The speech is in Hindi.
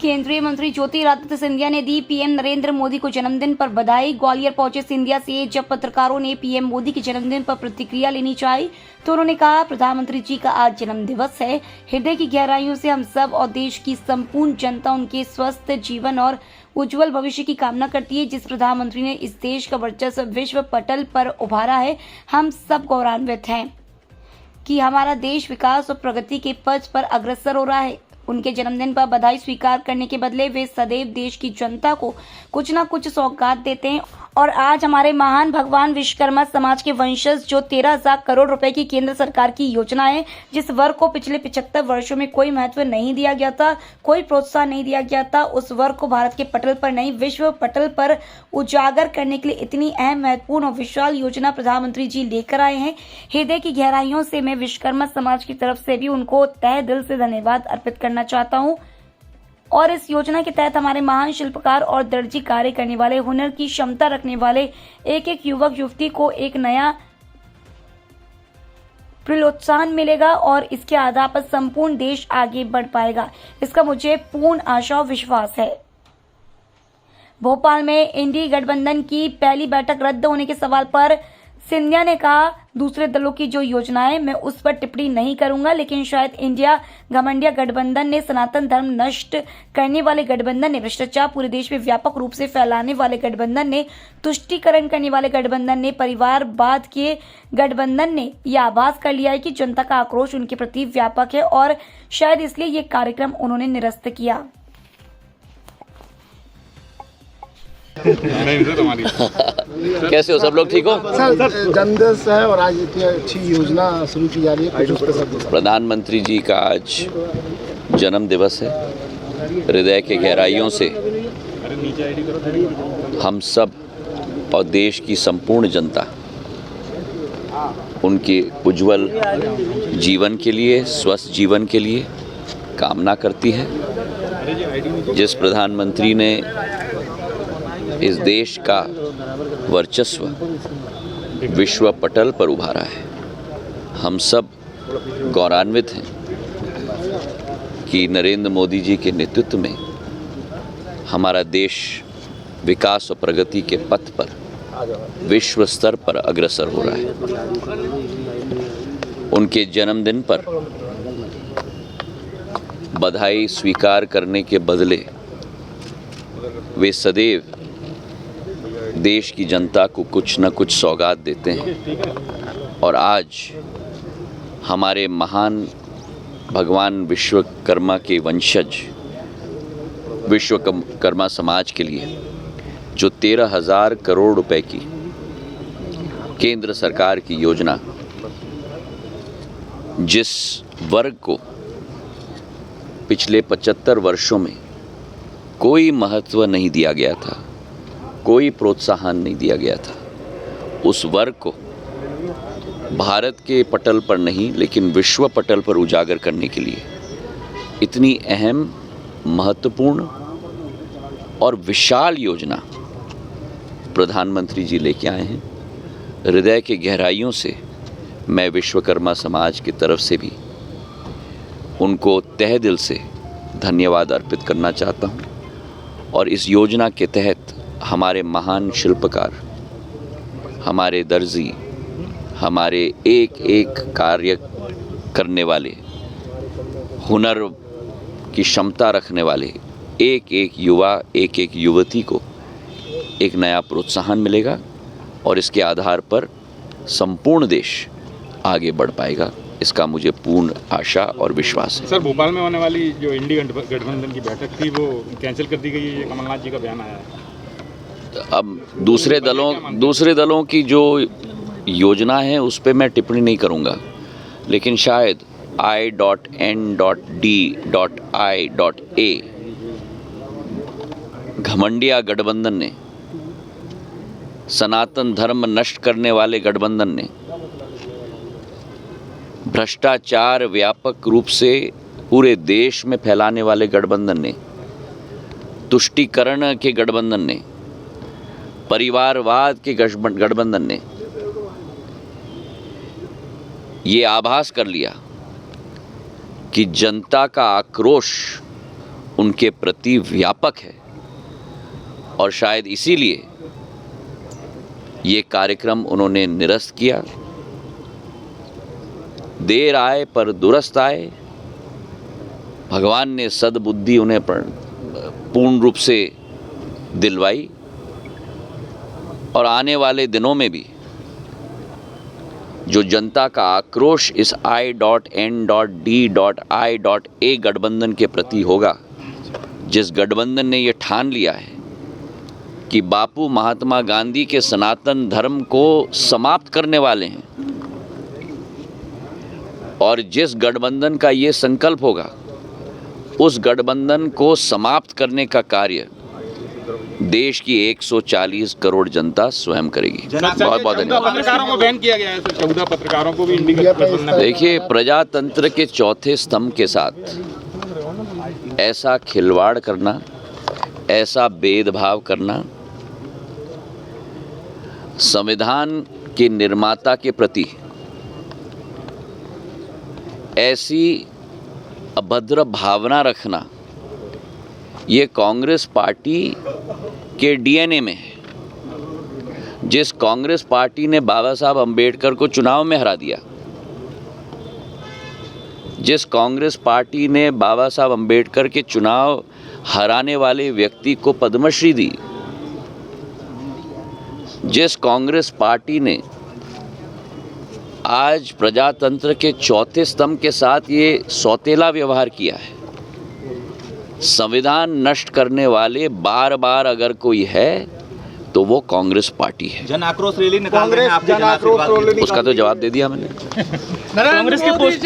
केंद्रीय मंत्री ज्योतिरादित्य सिंधिया ने दी पीएम नरेंद्र मोदी को जन्मदिन पर बधाई। ग्वालियर पहुंचे सिंधिया से जब पत्रकारों ने पीएम मोदी के जन्मदिन पर प्रतिक्रिया लेनी चाही तो उन्होंने कहा, प्रधानमंत्री जी का आज जन्म दिवस है। हृदय की गहराइयों से हम सब और देश की संपूर्ण जनता उनके स्वस्थ जीवन और उज्जवल भविष्य की कामना करती है। जिस प्रधानमंत्री ने इस देश का वर्चस्व विश्व पटल पर उभारा है, हम सब गौरवान्वित हैं कि हमारा देश विकास और प्रगति के पथ पर अग्रसर हो रहा है। उनके जन्मदिन पर बधाई स्वीकार करने के बदले वे सदैव देश की जनता को कुछ न कुछ सौगात देते हैं और आज हमारे महान भगवान विश्वकर्मा समाज के वंशज जो 13,000 करोड़ रुपए की केंद्र सरकार की योजना है, जिस वर्ग को पिछले 75 वर्षों में कोई महत्व नहीं दिया गया था, कोई प्रोत्साहन नहीं दिया गया था, उस वर्ग को भारत के पटल पर नहीं विश्व पटल पर उजागर करने के लिए इतनी अहम, महत्वपूर्ण और विशाल योजना प्रधानमंत्री जी लेकर आए हैं। हृदय की गहराइयों से मैं विश्वकर्मा समाज की तरफ से भी उनको तहे दिल से धन्यवाद अर्पित करना चाहता हूँ। और इस योजना के तहत हमारे महान शिल्पकार और दर्जी कार्य करने वाले, हुनर की क्षमता रखने वाले एक एक युवक युवती को एक नया प्रोत्साहन मिलेगा और इसके आधार पर संपूर्ण देश आगे बढ़ पाएगा। इसका मुझे पूर्ण आशा और विश्वास है। भोपाल में इंडी गठबंधन की पहली बैठक रद्द होने के सवाल पर सिंधिया ने कहा, दूसरे दलों की जो योजना है मैं उस पर टिप्पणी नहीं करूंगा, लेकिन शायद इंडिया घमंडिया गठबंधन ने, सनातन धर्म नष्ट करने वाले गठबंधन ने, भ्रष्टाचार पूरे देश में व्यापक रूप से फैलाने वाले गठबंधन ने, तुष्टीकरण करने वाले गठबंधन ने, परिवारवाद के गठबंधन ने यह आभास कर लिया है कि जनता का आक्रोश उनके प्रति व्यापक है और शायद इसलिए ये कार्यक्रम उन्होंने निरस्त किया। कैसे हो सब लोग, ठीक हो? सर, जन्मदिवस है और आज इतनी अच्छी योजना शुरू की जा रही है, कुछ उसके साथ। प्रधानमंत्री जी का आज जन्म दिवस है। हृदय के गहराइयों से हम सब और देश की संपूर्ण जनता उनके उज्जवल जीवन के लिए, स्वस्थ जीवन के लिए कामना करती है। जिस प्रधानमंत्री ने इस देश का वर्चस्व विश्व पटल पर उभारा है, हम सब गौरवान्वित हैं कि नरेंद्र मोदी जी के नेतृत्व में हमारा देश विकास और प्रगति के पथ पर विश्व स्तर पर अग्रसर हो रहा है। उनके जन्मदिन पर बधाई स्वीकार करने के बदले वे सदैव देश की जनता को कुछ न कुछ सौगात देते हैं और आज हमारे महान भगवान विश्वकर्मा के वंशज विश्वकर्मा समाज के लिए जो 13,000 करोड़ रुपए की केंद्र सरकार की योजना, जिस वर्ग को पिछले 75 वर्षों में कोई महत्व नहीं दिया गया था, कोई प्रोत्साहन नहीं दिया गया था, उस वर्ग को भारत के पटल पर नहीं लेकिन विश्व पटल पर उजागर करने के लिए इतनी अहम, महत्वपूर्ण और विशाल योजना प्रधानमंत्री जी लेके आए हैं। हृदय के गहराइयों से मैं विश्वकर्मा समाज की तरफ से भी उनको तहे दिल से धन्यवाद अर्पित करना चाहता हूं। और इस योजना के तहत हमारे महान शिल्पकार, हमारे दर्जी, हमारे एक एक कार्य करने वाले, हुनर की क्षमता रखने वाले एक एक युवा, एक एक युवती को एक नया प्रोत्साहन मिलेगा और इसके आधार पर संपूर्ण देश आगे बढ़ पाएगा। इसका मुझे पूर्ण आशा और विश्वास है। सर, भोपाल में होने वाली जो इंडी गठबंधन की बैठक थी वो कैंसिल कर दी गई है, ये कमलनाथ जी का बयान आया है। अब दूसरे दलों की जो योजना है उस पर मैं टिप्पणी नहीं करूंगा, लेकिन शायद I.N.D.I.A घमंडिया गठबंधन ने, सनातन धर्म नष्ट करने वाले गठबंधन ने, भ्रष्टाचार व्यापक रूप से पूरे देश में फैलाने वाले गठबंधन ने, तुष्टीकरण के गठबंधन ने, परिवारवाद के गठबंधन ने ये आभास कर लिया कि जनता का आक्रोश उनके प्रति व्यापक है और शायद इसीलिए ये कार्यक्रम उन्होंने निरस्त किया। देर आए पर दुरुस्त आए। भगवान ने सद्बुद्धि उन्हें पूर्ण रूप से दिलवाई और आने वाले दिनों में भी जो जनता का आक्रोश इस I.N.D.I.A गठबंधन के प्रति होगा, जिस गठबंधन ने ये ठान लिया है कि बापू महात्मा गांधी के सनातन धर्म को समाप्त करने वाले हैं, और जिस गठबंधन का ये संकल्प होगा उस गठबंधन को समाप्त करने का कार्य देश की 140 करोड़ जनता स्वयं करेगी। बहुत बहुत धन्यवाद। पत्रकारों को बैन किया गया है सर, 14 पत्रकारों को भी इंडी गठबंधन। देखिए, प्रजातंत्र के चौथे स्तंभ के साथ ऐसा खिलवाड़ करना, ऐसा भेदभाव करना, संविधान के निर्माता के प्रति ऐसी अभद्र भावना रखना, ये कांग्रेस पार्टी के डीएनए में है। जिस कांग्रेस पार्टी ने बाबा साहब अंबेडकर को चुनाव में हरा दिया, जिस कांग्रेस पार्टी ने बाबा साहब अंबेडकर के चुनाव हराने वाले व्यक्ति को पद्मश्री दी, जिस कांग्रेस पार्टी ने आज प्रजातंत्र के चौथे स्तंभ के साथ ये सौतेला व्यवहार किया है, संविधान नष्ट करने वाले बार बार अगर कोई है तो वो कांग्रेस पार्टी है। जन आक्रोश रैली निकाल रहे हैं, आपके जन आक्रोश रैली उसका तो जवाब दे दिया मैंने। कांग्रेस के